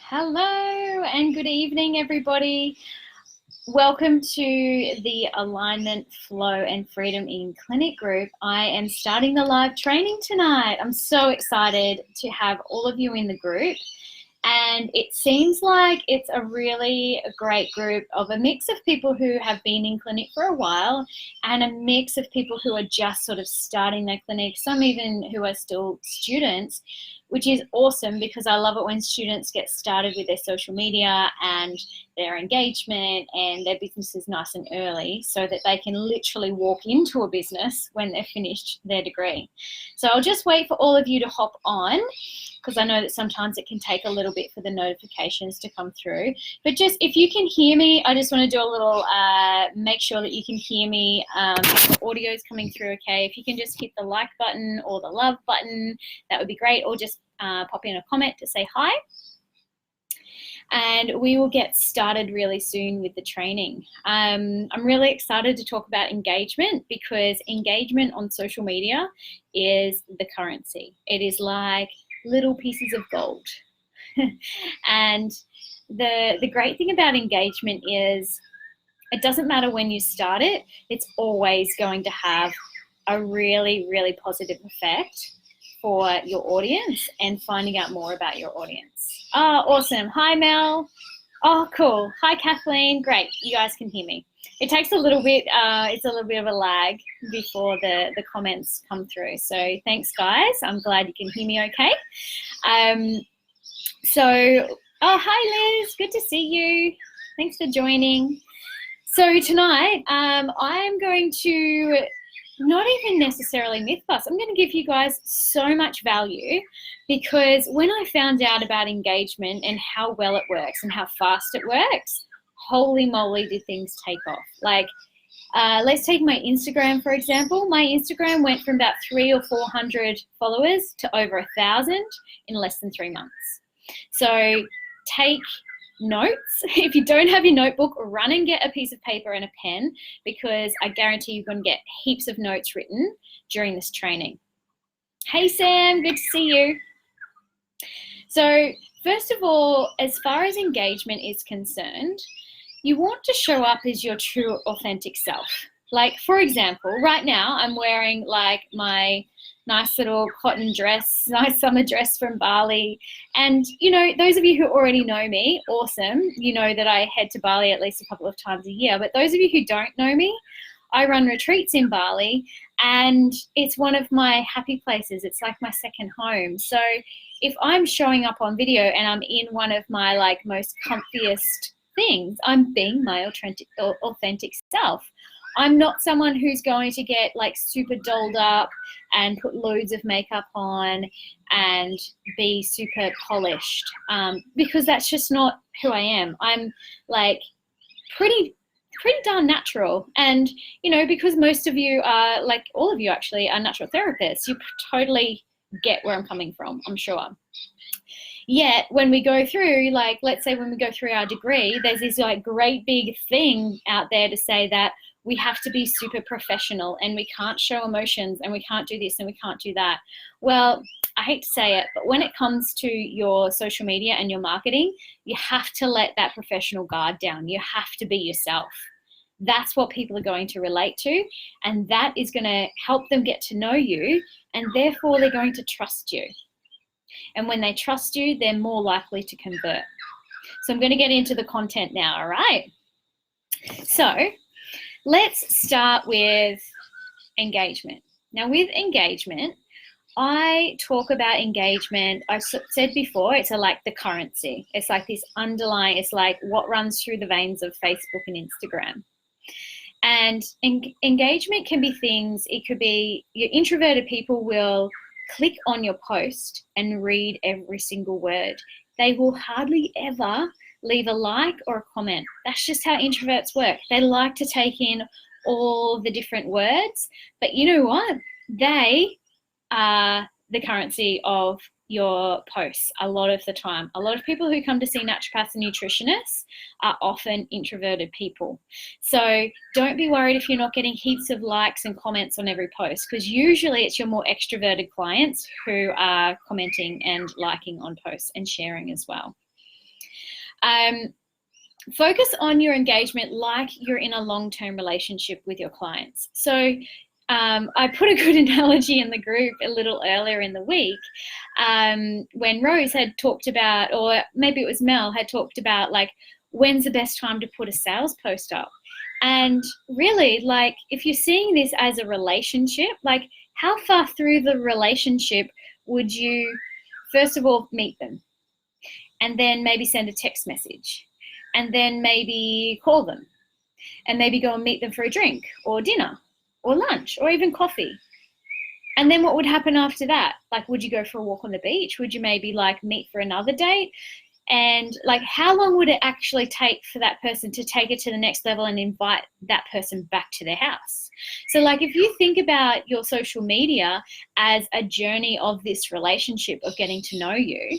Hello and good evening, everybody. Welcome to the Alignment, Flow and Freedom in Clinic group. I am starting the live training tonight. I'm so excited to have all of you in the group. And it seems like it's a really great group of a mix of people who have been in clinic for a while and a mix of people who are just sort of starting their clinic, some even who are still students, which is awesome because I love it when students get started with their social media and their engagement and their businesses nice and early so that they can literally walk into a business when they've finished their degree. So I'll just wait for all of you to hop on because I know that sometimes it can take a little bit for the notifications to come through. But just if you can hear me, I just want to do a little, make sure that you can hear me. If the audio is coming through okay, if you can just hit the like button or the love button, that would be great. Or just pop in a comment to say hi. And we will get started really soon with the training. I'm really excited to talk about engagement because engagement on social media is the currency. It is like little pieces of gold. And the great thing about engagement is it doesn't matter when you start it, it's always going to have a really, really positive effect for your audience and finding out more about your audience. Oh, awesome. Hi, Mel. Oh, cool. Hi, Kathleen. Great. You guys can hear me. It takes a little bit, it's a little bit of a lag before the comments come through. So thanks, guys. I'm glad you can hear me okay. Oh, hi, Liz. Good to see you. Thanks for joining. So tonight, I'm going to not even necessarily myth bust. I'm going to give you guys so much value because when I found out about engagement and how well it works and how fast it works, holy moly, did things take off. Like, let's take my Instagram, for example. My Instagram went from about 300 or 400 followers to over 1,000 in less than 3 months. So take notes. If you don't have your notebook, run and get a piece of paper and a pen because I guarantee you're going to get heaps of notes written during this training. Hey, Sam, good to see you. So first of all, as far as engagement is concerned, you want to show up as your true, authentic self. Like, for example, right now I'm wearing like my nice little cotton dress, nice summer dress from Bali. And, you know, those of you who already know me, awesome. You know that I head to Bali at least a couple of times a year. But those of you who don't know me, I run retreats in Bali and it's one of my happy places. It's like my second home. So if I'm showing up on video and I'm in one of my like most comfiest things, I'm being my authentic self. I'm not someone who's going to get like super dolled up and put loads of makeup on and be super polished because that's just not who I am. I'm like pretty darn natural. And, you know, because most of you are, like all of you actually are natural therapists, you totally get where I'm coming from, I'm sure. Yet when we go through, like, let's say when we go through our degree, there's this like great big thing out there to say that we have to be super professional and we can't show emotions and we can't do this and we can't do that. Well, I hate to say it, but when it comes to your social media and your marketing, you have to let that professional guard down. You have to be yourself. That's what people are going to relate to, and that is going to help them get to know you, and therefore they're going to trust you. And when they trust you, they're more likely to convert. So I'm going to get into the content now, all right? So let's start with engagement. Now with engagement, I talk about engagement, I've said before, it's like the currency. It's like this underlying, it's like what runs through the veins of Facebook and Instagram. And engagement can be things, it could be your introverted people will click on your post and read every single word. They will hardly ever leave a like or a comment. That's just how introverts work. They like to take in all the different words, but you know what? They are the currency of your posts a lot of the time. A lot of people who come to see naturopaths and nutritionists are often introverted people. So don't be worried if you're not getting heaps of likes and comments on every post, because usually it's your more extroverted clients who are commenting and liking on posts and sharing as well. Focus on your engagement like you're in a long-term relationship with your clients. So I put a good analogy in the group a little earlier in the week when Rose had talked about, or maybe it was Mel, had talked about like, when's the best time to put a sales post up? And really, like, if you're seeing this as a relationship, like, how far through the relationship would you, first of all, meet them? And then maybe send a text message. And then maybe call them. And maybe go and meet them for a drink or dinner or lunch or even coffee. And then what would happen after that? Like, would you go for a walk on the beach? Would you maybe like meet for another date? And like, how long would it actually take for that person to take it to the next level and invite that person back to their house? So like, if you think about your social media as a journey of this relationship of getting to know you,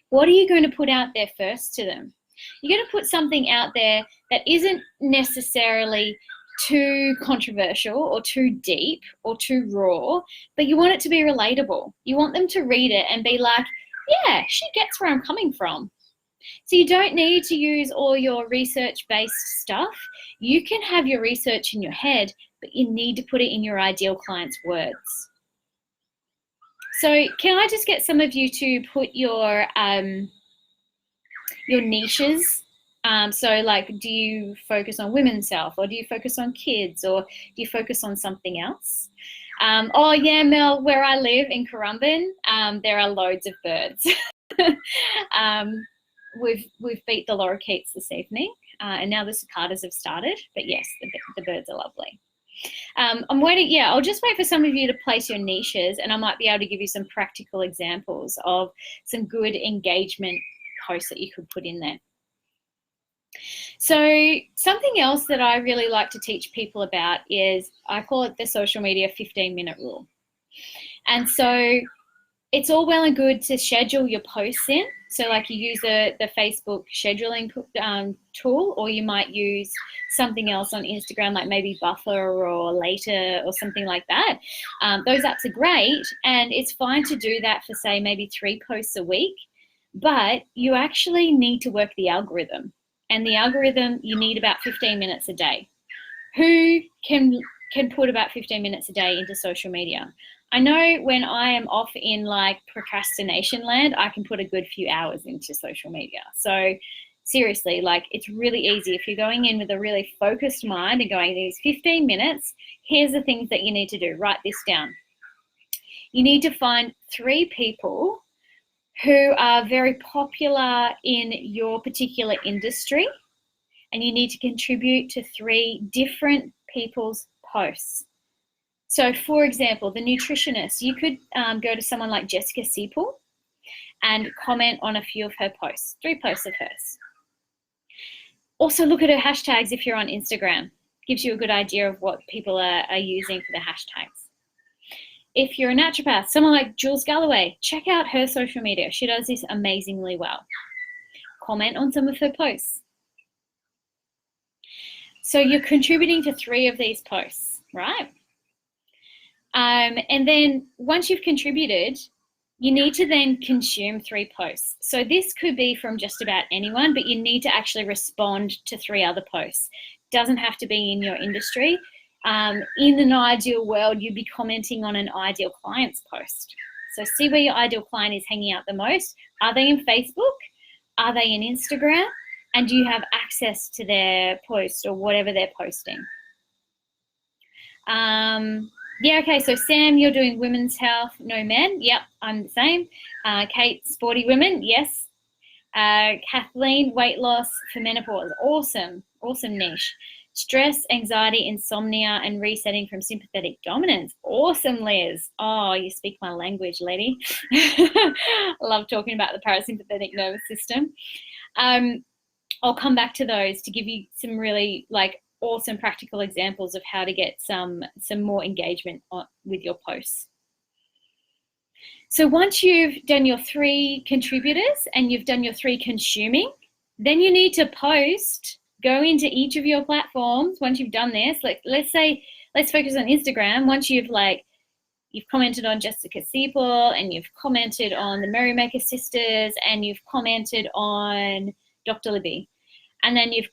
what are you going to put out there first to them? You're going to put something out there that isn't necessarily too controversial or too deep or too raw, but you want it to be relatable. You want them to read it and be like, yeah, she gets where I'm coming from. So you don't need to use all your research-based stuff. You can have your research in your head, but you need to put it in your ideal client's words. So can I just get some of you to put your niches? So like, do you focus on women's health, or do you focus on kids, or do you focus on something else? Oh yeah, Mel, where I live in Currumbin, there are loads of birds. We've beat the lorikeets this evening, and now the cicadas have started, but yes, the birds are lovely. I'm waiting, yeah, I'll just wait for some of you to place your niches, and I might be able to give you some practical examples of some good engagement posts that you could put in there. So something else that I really like to teach people about is, I call it the social media 15-minute rule. And so it's all well and good to schedule your posts in. So like, you use the Facebook scheduling tool, or you might use something else on Instagram, like maybe Buffer or Later or something like that. Those apps are great, and it's fine to do that for, say, maybe 3 posts a week, but you actually need to work the algorithm. And the algorithm, you need about 15 minutes a day. Who can put about 15 minutes a day into social media? I know when I am off in like procrastination land, I can put a good few hours into social media. So seriously, like, it's really easy. If you're going in with a really focused mind and going, these 15 minutes, here's the things that you need to do. Write this down. You need to find 3 people who are very popular in your particular industry, and you need to contribute to 3 different people's posts. So for example, the nutritionist, you could go to someone like Jessica Siepel and comment on a few of her posts, 3 posts of hers. Also look at her hashtags if you're on Instagram. Gives you a good idea of what people are using for the hashtags. If you're a naturopath, someone like Jules Galloway, check out her social media. She does this amazingly well. Comment on some of her posts. So you're contributing to 3 of these posts, right? And then once you've contributed, you need to then consume 3 posts. So this could be from just about anyone, but you need to actually respond to 3 other posts. Doesn't have to be in your industry. In an ideal world, you'd be commenting on an ideal client's post. So see where your ideal client is hanging out the most. Are they in Facebook? Are they in Instagram? And do you have access to their post or whatever they're posting? Yeah, okay, so Sam, you're doing women's health, no men. Yep, I'm the same. Kate, sporty women, yes. Kathleen, weight loss for menopause. Awesome, awesome niche. Stress, anxiety, insomnia, and resetting from sympathetic dominance. Awesome, Liz. Oh, you speak my language, lady. Love talking about the parasympathetic nervous system. I'll come back to those to give you some really like awesome practical examples of how to get some more engagement with your posts. So once you've done your 3 contributors and you've done your 3 consuming, then you need to post. Go into each of your platforms. Once you've done this, like let's focus on Instagram. Once you've commented on Jessica Siepel, and you've commented on the Merrymaker sisters, and you've commented on Dr. Libby. And then you've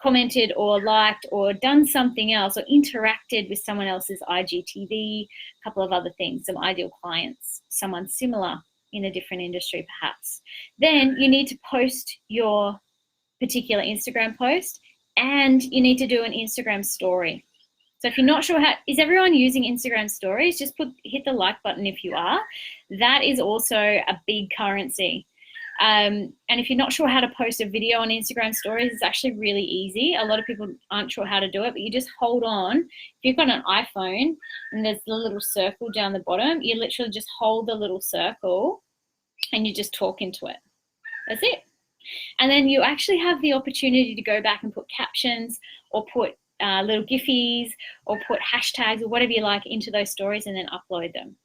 commented or liked or done something else or interacted with someone else's IGTV, a couple of other things, some ideal clients, someone similar in a different industry perhaps. Then you need to post your particular Instagram post, and you need to do an Instagram story. So if you're not sure is everyone using Instagram stories, just hit the like button if you are. That is also a big currency. And if you're not sure how to post a video on Instagram stories, it's actually really easy. A lot of people aren't sure how to do it, but you just hold on. If you've got an iPhone and there's the little circle down the bottom, you literally just hold the little circle and you just talk into it. That's it. And then you actually have the opportunity to go back and put captions or put little giffies or put hashtags or whatever you like into those stories and then upload them.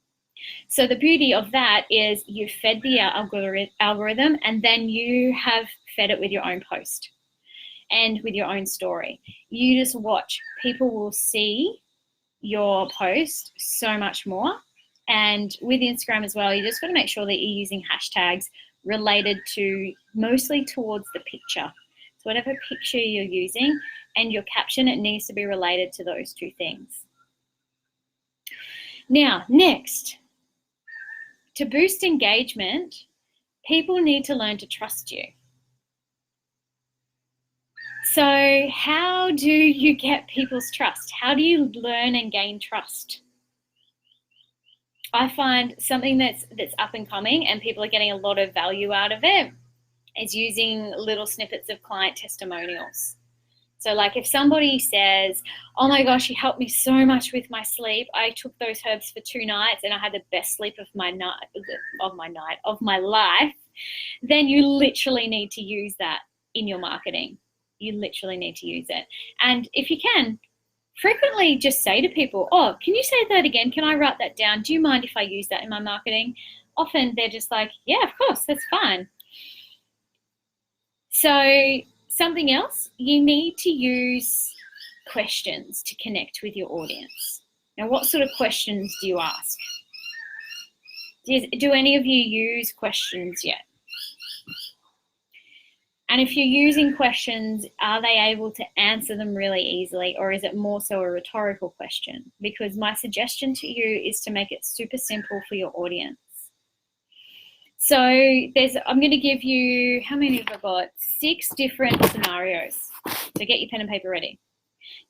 So the beauty of that is you fed the algorithm and then you have fed it with your own post and with your own story. You just watch. People will see your post so much more. And with Instagram as well, you just got to make sure that you're using hashtags related to mostly towards the picture. So whatever picture you're using and your caption, it needs to be related to those two things. Now, next, to boost engagement, people need to learn to trust you. So how do you get people's trust? How do you learn and gain trust? I find something that's up and coming and people are getting a lot of value out of it is using little snippets of client testimonials. So like if somebody says, oh my gosh, you helped me so much with my sleep. I took those herbs for 2 nights and I had the best sleep of my life. Then you literally need to use that in your marketing. You literally need to use it. And if you can, frequently just say to people, oh, can you say that again? Can I write that down? Do you mind if I use that in my marketing? Often they're just like, yeah, of course, that's fine. So something else, you need to use questions to connect with your audience. Now, what sort of questions do you ask? Do any of you use questions yet? And if you're using questions, are they able to answer them really easily, or is it more so a rhetorical question? Because my suggestion to you is to make it super simple for your audience. So I'm going to give you, how many have I got? 6 different scenarios. So get your pen and paper ready.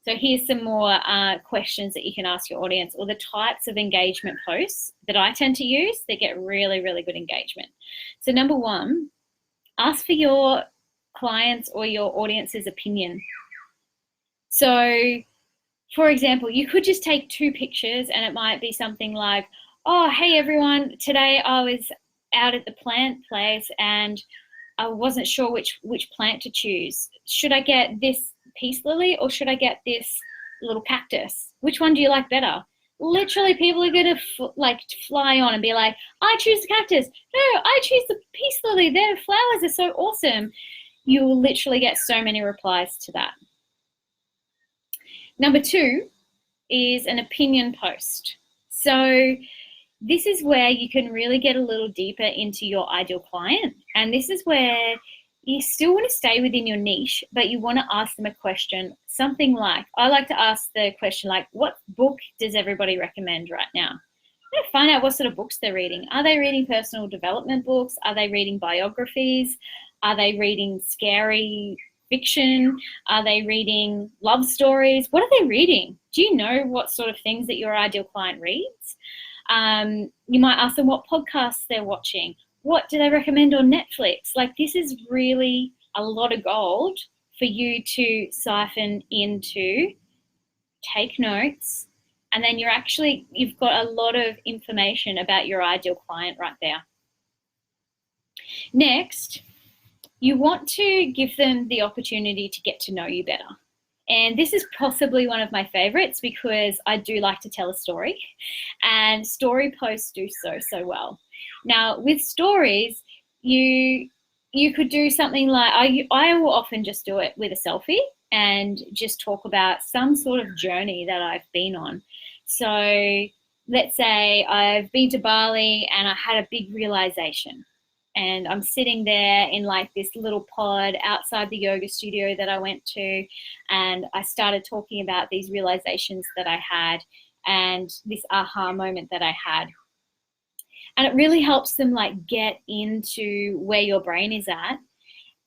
So here's some more questions that you can ask your audience, or the types of engagement posts that I tend to use that get really, really good engagement. So number 1, ask for your clients or your audience's opinion. So for example, you could just take 2 pictures and it might be something like, oh, hey everyone, today I was out at the plant place and I wasn't sure which plant to choose. Should I get this peace lily or should I get this little cactus? Which one do you like better? Literally, people are going to fly on and be like, I choose the cactus. No, I choose the peace lily. Their flowers are so awesome. You will literally get so many replies to that. Number 2 is an opinion post. So this is where you can really get a little deeper into your ideal client. And this is where you still want to stay within your niche, but you want to ask them a question, something like, I like to ask the question like, what book does everybody recommend right now? I'm going to find out what sort of books they're reading. Are they reading personal development books? Are they reading biographies? Are they reading scary fiction? Are they reading love stories? What are they reading? Do you know what sort of things that your ideal client reads? You might ask them what podcasts they're watching. What do they recommend on Netflix? Like, this is really a lot of gold for you to siphon into, take notes, and then you've got a lot of information about your ideal client right there. Next, you want to give them the opportunity to get to know you better. And this is possibly one of my favorites because I do like to tell a story, and story posts do so well. Now with stories, you could do something like, I will often just do it with a selfie and just talk about some sort of journey that I've been on. So let's say I've been to Bali and I had a big realization. and I'm sitting there in like this little pod outside the yoga studio that I went to, and I started talking about these realizations that I had and this aha moment that I had. And it really helps them like get into where your brain is at,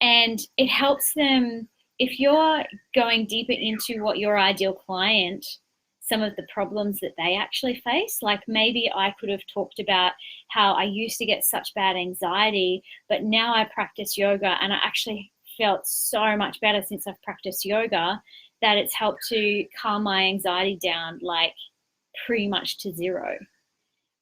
and it helps them, if you're going deeper into what your ideal client, some of the problems that they actually face. Like maybe I could have talked about how I used to get such bad anxiety, but now I practice yoga and I actually felt so much better since I've practiced yoga that it's helped to calm my anxiety down like pretty much to zero.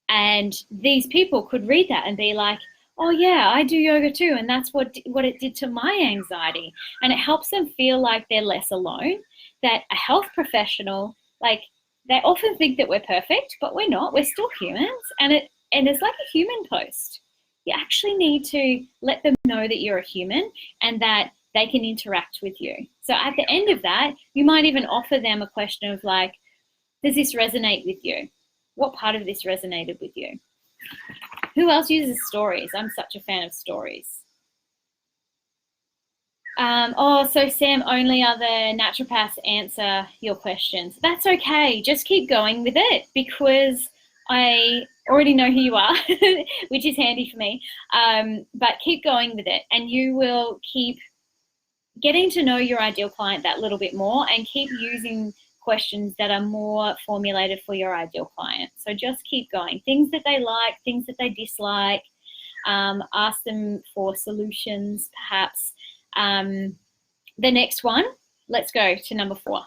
And these people could read that and be like, oh yeah, I do yoga too, and that's what it did to my anxiety. And it helps them feel like they're less alone, that a health professional, like, they often think that we're perfect, but we're not. We're still humans, and it's like a human post. You actually need to let them know that you're a human and that they can interact with you. So at the end of that, you might even offer them a question of like, does this resonate with you? What part of this resonated with you? Who else uses stories? I'm such a fan of stories. So Sam, only other naturopaths answer your questions. That's okay. Just keep going with it, because I already know who you are, which is handy for me. But keep going with it, and you will keep getting to know your ideal client that little bit more, and keep using questions that are more formulated for your ideal client. So just keep going. Things that they like, things that they dislike. Ask them for solutions, perhaps. The next one, let's go to number 4.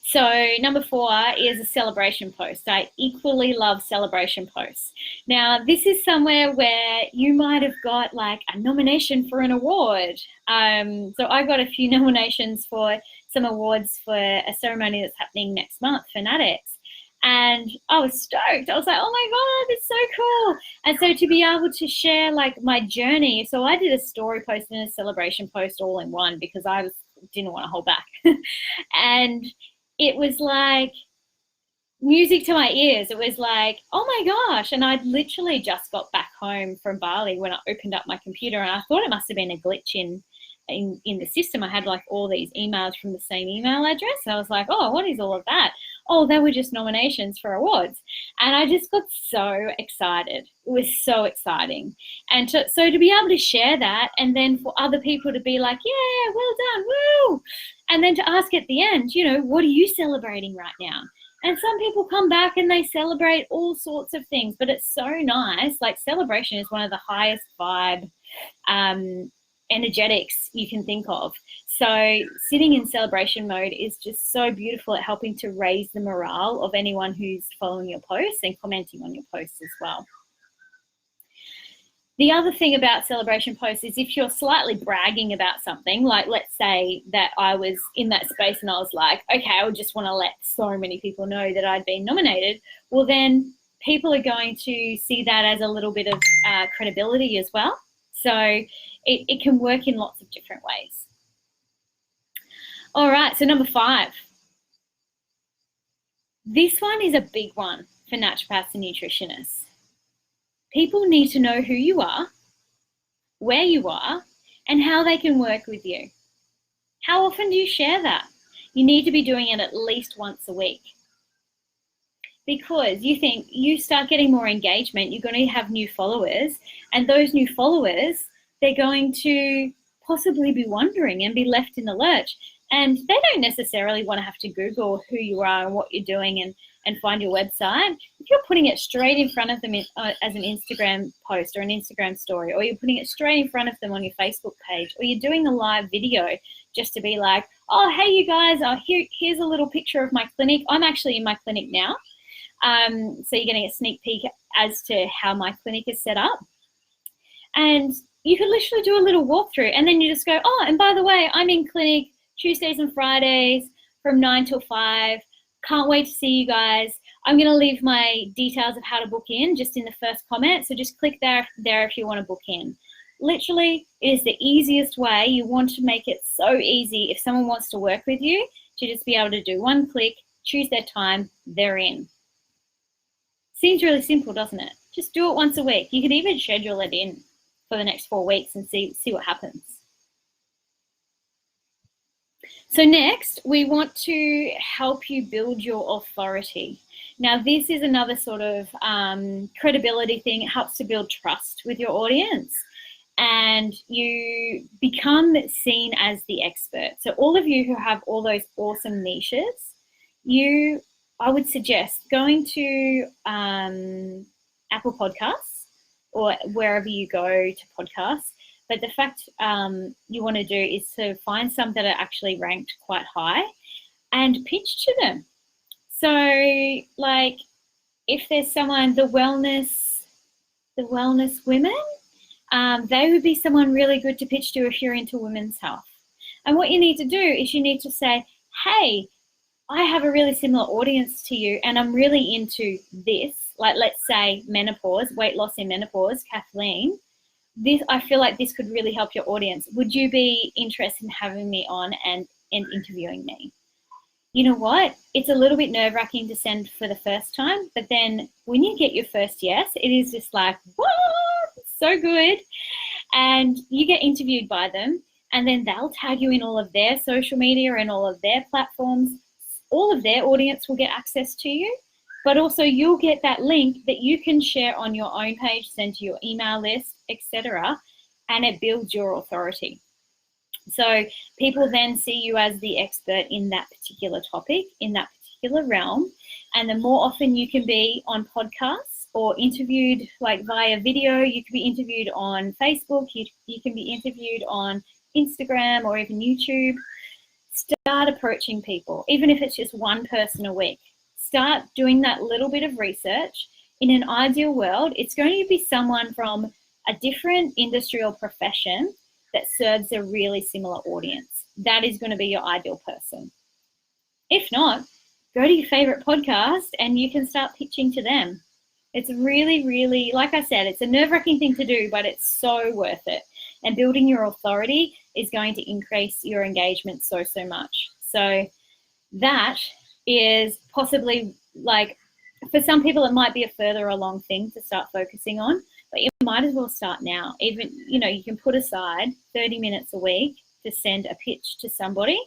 So number 4 is a celebration post. I equally love celebration posts. Now, this is somewhere where you might have got like a nomination for an award. So I got a few nominations for some awards for a ceremony that's happening next month for NATX. And I was stoked. I was like, oh my God, it's so cool. And so to be able to share like my journey. So I did a story post and a celebration post all in one, because I didn't want to hold back. And it was like music to my ears. It was like, oh my gosh. And I'd literally just got back home from Bali when I opened up my computer, and I thought it must have been a glitch in the system. I had like all these emails from the same email address. I was like, oh, what is all of that? Oh, they were just nominations for awards. And I just got so excited. It was so exciting. And so to be able to share that, and then for other people to be like, yeah, well done, woo. And then to ask at the end, you know, what are you celebrating right now? And some people come back and they celebrate all sorts of things, but it's so nice. Like, celebration is one of the highest vibe energetics you can think of. So sitting in celebration mode is just so beautiful at helping to raise the morale of anyone who's following your posts and commenting on your posts as well. The other thing about celebration posts is if you're slightly bragging about something, like let's say that I was in that space and I was like, okay, I would just want to let so many people know that I'd been nominated. Well, then people are going to see that as a little bit of credibility as well. So it can work in lots of different ways. All right, so number 5. This one is a big one for naturopaths and nutritionists. People need to know who you are, where you are, and how they can work with you. How often do you share that? You need to be doing it at least once a week. Because you think you start getting more engagement, you're going to have new followers, and those new followers, they're going to possibly be wondering and be left in the lurch. And they don't necessarily want to have to Google who you are and what you're doing and find your website. If you're putting it straight in front of them as an Instagram post or an Instagram story, or you're putting it straight in front of them on your Facebook page, or you're doing a live video just to be like, oh, hey, you guys, here's a little picture of my clinic. I'm actually in my clinic now. So you're getting a sneak peek as to how my clinic is set up. And you could literally do a little walkthrough, and then you just go, oh, and by the way, I'm in clinic Tuesdays and Fridays from 9 till 5. Can't wait to see you guys. I'm going to leave my details of how to book in just in the first comment. So just click there if you want to book in. Literally, it is the easiest way. You want to make it so easy if someone wants to work with you, to just be able to do one click, choose their time, they're in. Seems really simple, doesn't it? Just do it once a week. You could even schedule it in. for the next 4 weeks and see what happens. So next, we want to help you build your authority. Now, this is another sort of credibility thing. It helps to build trust with your audience, and you become seen as the expert. So all of you who have all those awesome niches, I would suggest going to Apple Podcasts or wherever you go to podcasts. But the fact you want to do is to find some that are actually ranked quite high and pitch to them. So like if there's someone, the wellness women, they would be someone really good to pitch to if you're into women's health. And what you need to do is you need to say, hey, I have a really similar audience to you and I'm really into this. Like let's say menopause, weight loss in menopause, Kathleen. I feel like this could really help your audience. Would you be interested in having me on and interviewing me? You know what? It's a little bit nerve-wracking to send for the first time, but then when you get your first yes, it is just like, what? So good. And you get interviewed by them, and then they'll tag you in all of their social media and all of their platforms. All of their audience will get access to you, but also you'll get that link that you can share on your own page, send to your email list, etc., and it builds your authority. So people then see you as the expert in that particular topic, in that particular realm. And the more often you can be on podcasts or interviewed like via video, you can be interviewed on Facebook, you can be interviewed on Instagram or even YouTube. Start approaching people, even if it's just one person a week. Start doing that little bit of research. In an ideal world, it's going to be someone from a different industry or profession that serves a really similar audience. That is going to be your ideal person. If not, go to your favorite podcast and you can start pitching to them. It's really, really, like I said, it's a nerve-wracking thing to do, but it's so worth it. And building your authority is going to increase your engagement so much. So that is possibly like, for some people, it might be a further along thing to start focusing on, but you might as well start now. Even, you can put aside 30 minutes a week to send a pitch to somebody.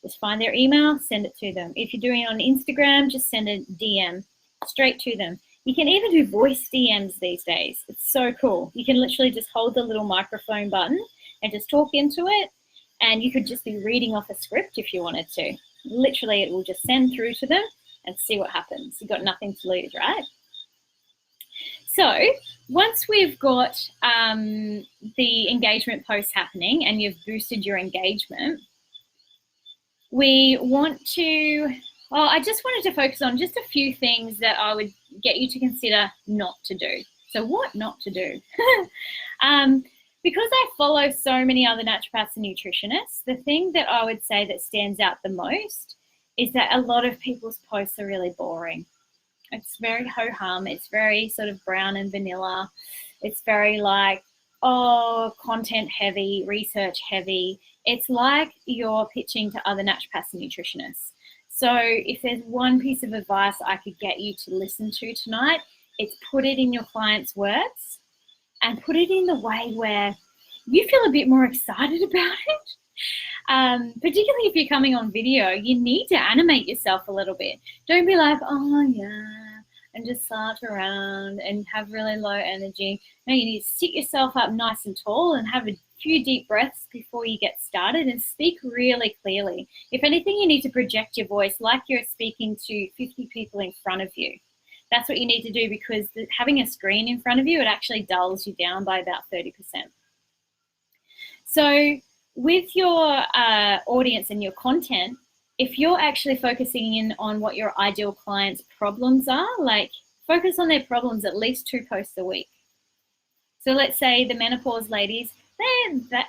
Just find their email, send it to them. If you're doing it on Instagram, just send a DM straight to them. You can even do voice DMs these days. It's so cool. You can literally just hold the little microphone button and just talk into it, and you could just be reading off a script if you wanted to. Literally, it will just send through to them and see what happens. You've got nothing to lose, right? So once we've got the engagement posts happening and you've boosted your engagement, we want to, I just wanted to focus on just a few things that I would get you to consider not to do. So what not to do? Because I follow so many other naturopaths and nutritionists, the thing that I would say that stands out the most is that a lot of people's posts are really boring. It's very ho-hum. It's very sort of brown and vanilla. It's very like, content heavy, research heavy. It's like you're pitching to other naturopaths and nutritionists. So if there's one piece of advice I could get you to listen to tonight, it's put it in your client's words and put it in the way where you feel a bit more excited about it. Particularly if you're coming on video, you need to animate yourself a little bit. Don't be like, oh yeah, and just slouch around and have really low energy. No, you need to sit yourself up nice and tall and have a few deep breaths before you get started and speak really clearly. If anything, you need to project your voice like you're speaking to 50 people in front of you. That's what you need to do, because having a screen in front of you, it actually dulls you down by about 30%. So with your audience and your content, if you're actually focusing in on what your ideal client's problems are, like focus on their problems at least 2 posts a week. So let's say the menopause ladies, they're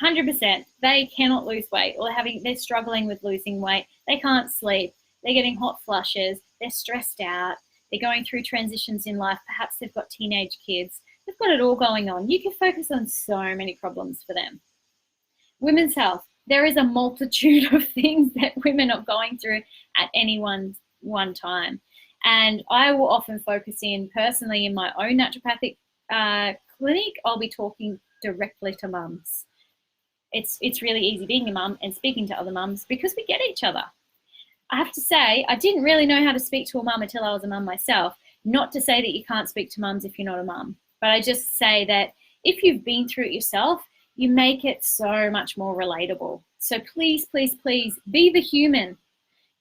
100%, they cannot lose weight, or they're struggling with losing weight. They can't sleep. They're getting hot flushes. They're stressed out. They're going through transitions in life. Perhaps they've got teenage kids. They've got it all going on. You can focus on so many problems for them. Women's health. There is a multitude of things that women are going through at any one time. And I will often focus in personally in my own naturopathic clinic. I'll be talking directly to mums. It's really easy being a mum and speaking to other mums because we get each other. I have to say, I didn't really know how to speak to a mum until I was a mum myself. Not to say that you can't speak to mums if you're not a mum, but I just say that if you've been through it yourself, you make it so much more relatable. So please, please, please be the human.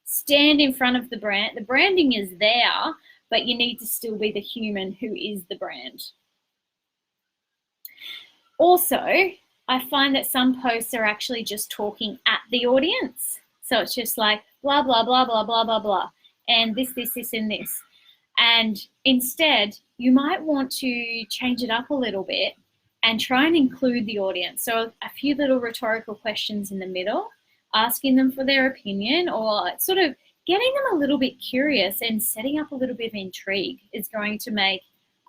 Stand in front of the brand. The branding is there, but you need to still be the human who is the brand. Also, I find that some posts are actually just talking at the audience. So it's just like blah, blah, blah, blah, blah, blah, blah, and this, and this. And instead, you might want to change it up a little bit and try and include the audience. So a few little rhetorical questions in the middle, asking them for their opinion, or sort of getting them a little bit curious and setting up a little bit of intrigue is going to make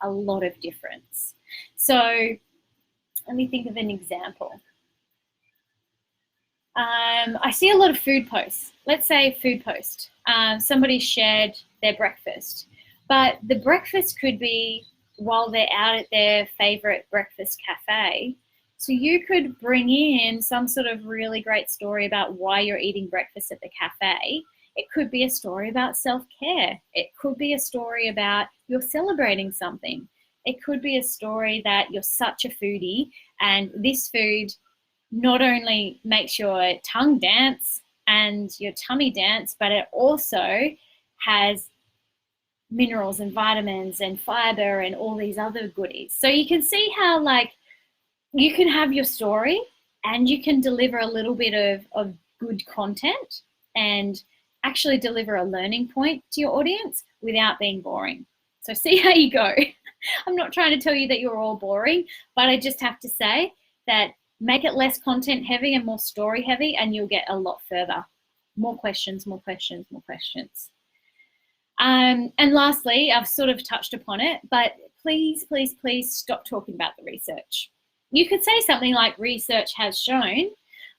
a lot of difference. So let me think of an example. I see a lot of food posts. Let's say food post. Somebody shared their breakfast, but the breakfast could be while they're out at their favorite breakfast cafe. So you could bring in some sort of really great story about why you're eating breakfast at the cafe. It could be a story about self-care. It could be a story about you're celebrating something. It could be a story that you're such a foodie and this food not only makes your tongue dance and your tummy dance, but it also has minerals and vitamins and fiber and all these other goodies. So you can see how like you can have your story and you can deliver a little bit of good content and actually deliver a learning point to your audience without being boring. So see how you go. I'm not trying to tell you that you're all boring, but I just have to say that make it less content heavy and more story heavy and you'll get a lot further. More questions, more questions, more questions. And lastly, I've sort of touched upon it, but please, please, please stop talking about the research. You could say something like research has shown,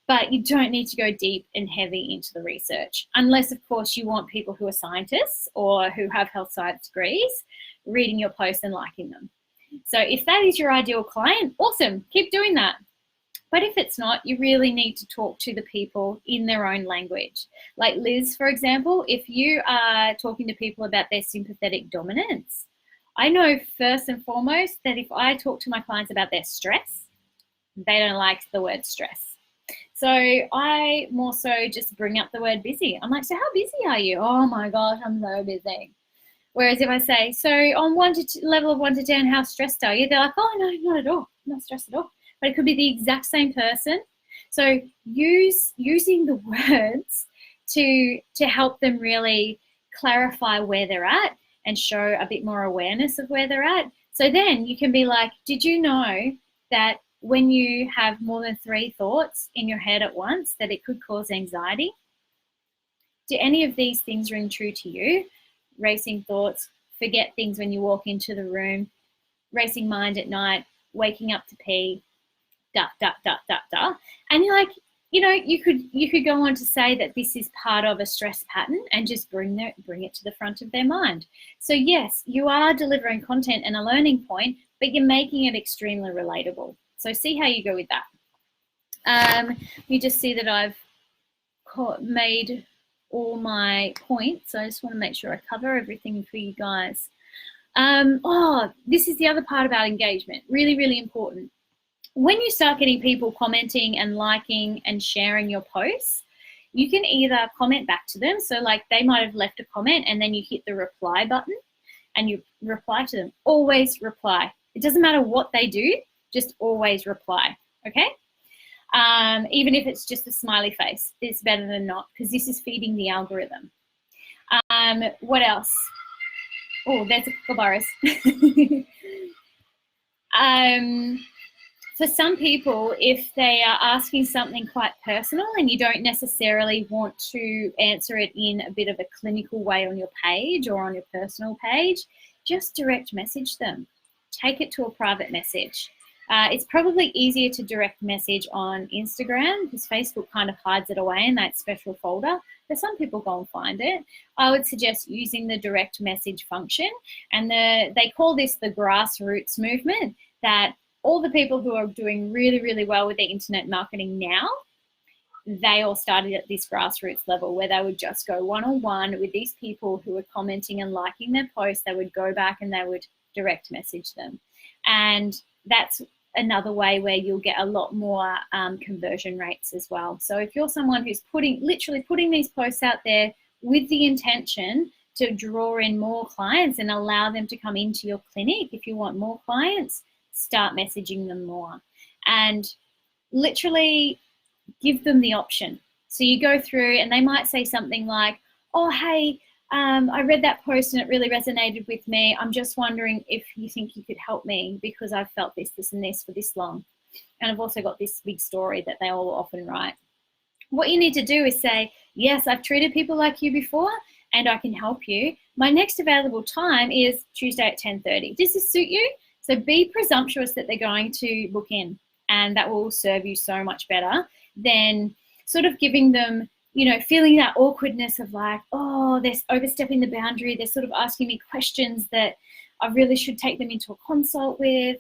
but you don't need to go deep and heavy into the research, unless, of course, you want people who are scientists or who have health science degrees reading your posts and liking them. So if that is your ideal client, awesome, keep doing that. But if it's not, you really need to talk to the people in their own language. Like Liz, for example, if you are talking to people about their sympathetic dominance, I know first and foremost that if I talk to my clients about their stress, they don't like the word stress. So I more so just bring up the word busy. I'm like, so how busy are you? Oh my gosh, I'm so busy. Whereas if I say, so on level of 1 to 10, how stressed are you? They're like, oh no, not at all. I'm not stressed at all. But it could be the exact same person. So using the words to help them really clarify where they're at and show a bit more awareness of where they're at. So then you can be like, did you know that when you have more than 3 thoughts in your head at once, that it could cause anxiety? Do any of these things ring true to you? Racing thoughts, forget things when you walk into the room, racing mind at night, waking up to pee, and you're like, you know, you could go on to say that this is part of a stress pattern and just bring it to the front of their mind. So yes, you are delivering content and a learning point, but you're making it extremely relatable. So see how you go with that. You just see that I've made all my points. So I just want to make sure I cover everything for you guys. This is the other part about engagement. Really, really important. When you start getting people commenting and liking and sharing your posts, you can either comment back to them. So like they might have left a comment and then you hit the reply button and you reply to them. Always reply. It doesn't matter what they do, just always reply, okay? Even if it's just a smiley face, it's better than not because this is feeding the algorithm. What else? Oh, there's a couple bars. For some people, if they are asking something quite personal and you don't necessarily want to answer it in a bit of a clinical way on your page or on your personal page, just direct message them. Take it to a private message. It's probably easier to direct message on Instagram because Facebook kind of hides it away in that special folder, but some people go and find it. I would suggest using the direct message function, and they call this the grassroots movement, that all the people who are doing really, really well with their internet marketing now, they all started at this grassroots level where they would just go one-on-one with these people who were commenting and liking their posts. They would go back and they would direct message them. And that's another way where you'll get a lot more conversion rates as well. So if you're someone who's literally putting these posts out there with the intention to draw in more clients and allow them to come into your clinic, if you want more clients, start messaging them more. And literally give them the option. So you go through and they might say something like, oh, hey, I read that post and it really resonated with me. I'm just wondering if you think you could help me because I've felt this, this, and this for this long. And I've also got this big story that they all often write. What you need to do is say, yes, I've treated people like you before and I can help you. My next available time is Tuesday at 10:30. Does this suit you? So be presumptuous that they're going to book in, and that will serve you so much better than sort of giving them, feeling that awkwardness of like, oh, they're overstepping the boundary. They're sort of asking me questions that I really should take them into a consult with.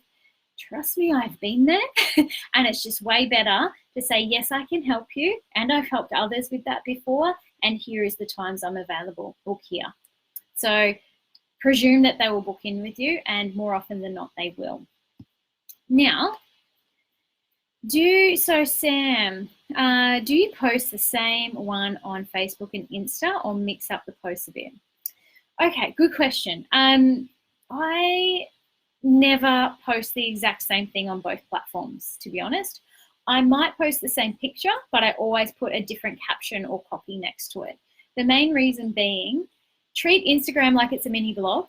Trust me, I've been there. And it's just way better to say, yes, I can help you. And I've helped others with that before. And here is the times I'm available. Book here. So presume that they will book in with you, and more often than not, they will. Now, Sam, do you post the same one on Facebook and Insta or mix up the posts a bit? Okay, good question. I never post the exact same thing on both platforms, to be honest. I might post the same picture, but I always put a different caption or copy next to it. The main reason being, treat Instagram like it's a mini blog.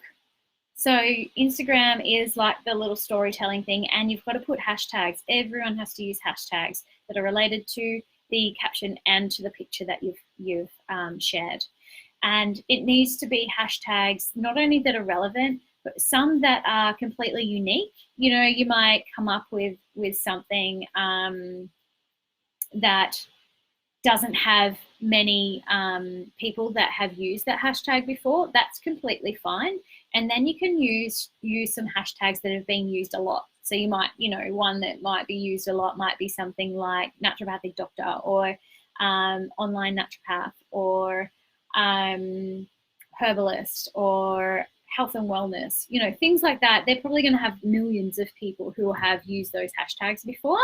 So Instagram is like the little storytelling thing, and you've got to put hashtags. Everyone has to use hashtags that are related to the caption and to the picture that you've shared. And it needs to be hashtags not only that are relevant, but some that are completely unique. You might come up with something that doesn't have many people that have used that hashtag before. That's completely fine. And then you can use some hashtags that have been used a lot. So you might, one that might be used a lot might be something like naturopathic doctor or online naturopath or herbalist or health and wellness, things like that. They're probably going to have millions of people who have used those hashtags before.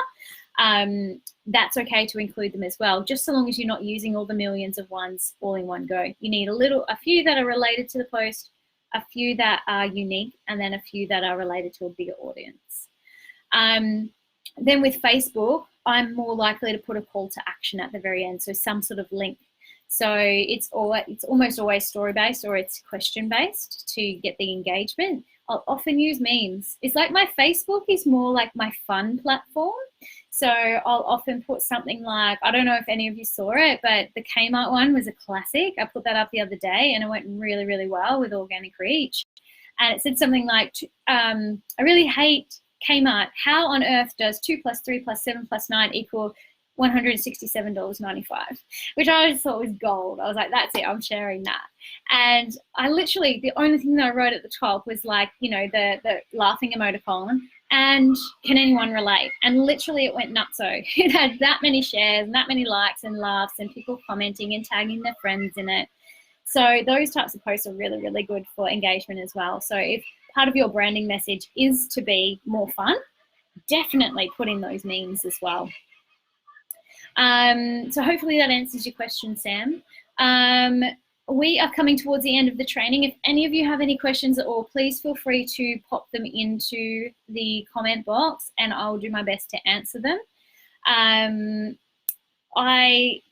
That's okay to include them as well, just so long as you're not using all the millions of ones all in one go. You need a few that are related to the post, a few that are unique, and then a few that are related to a bigger audience. Then with Facebook, I'm more likely to put a call to action at the very end, so some sort of link. So it's almost always story-based or it's question-based to get the engagement. I'll often use memes. It's like my Facebook is more like my fun platform. So I'll often put something like, I don't know if any of you saw it, but the Kmart one was a classic. I put that up the other day and it went really, really well with organic reach. And it said something like, I really hate Kmart. How on earth does 2 + 3 + 7 + 9 equal $167.95, which I just thought was gold. I was like, that's it, I'm sharing that. And I literally, the only thing that I wrote at the top was like, the laughing emoticon and can anyone relate? And literally it went nutso. It had that many shares and that many likes and laughs and people commenting and tagging their friends in it. So those types of posts are really, really good for engagement as well. So if part of your branding message is to be more fun, definitely put in those memes as well. So hopefully that answers your question, Sam. We are coming towards the end of the training. If any of you have any questions at all, please feel free to pop them into the comment box and I'll do my best to answer them. I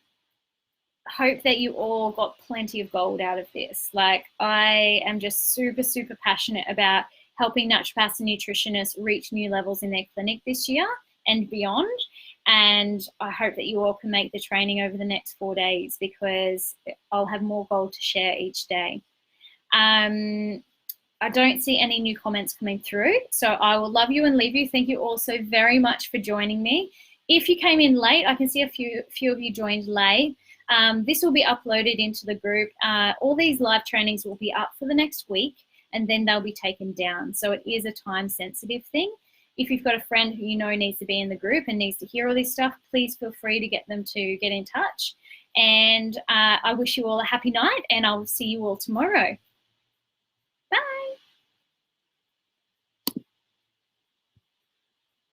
hope that you all got plenty of gold out of this. Like, I am just super, super passionate about helping naturopaths and nutritionists reach new levels in their clinic this year and beyond. And I hope that you all can make the training over the next 4 days because I'll have more gold to share each day. I don't see any new comments coming through, so I will love you and leave you. Thank you all so very much for joining me. If you came in late, I can see a few of you joined late. This will be uploaded into the group. All these live trainings will be up for the next week and then they'll be taken down. So it is a time sensitive thing. if you've got a friend who you know needs to be in the group and needs to hear all this stuff, please feel free to get them to get in touch. And I wish you all a happy night, and I'll see you all tomorrow.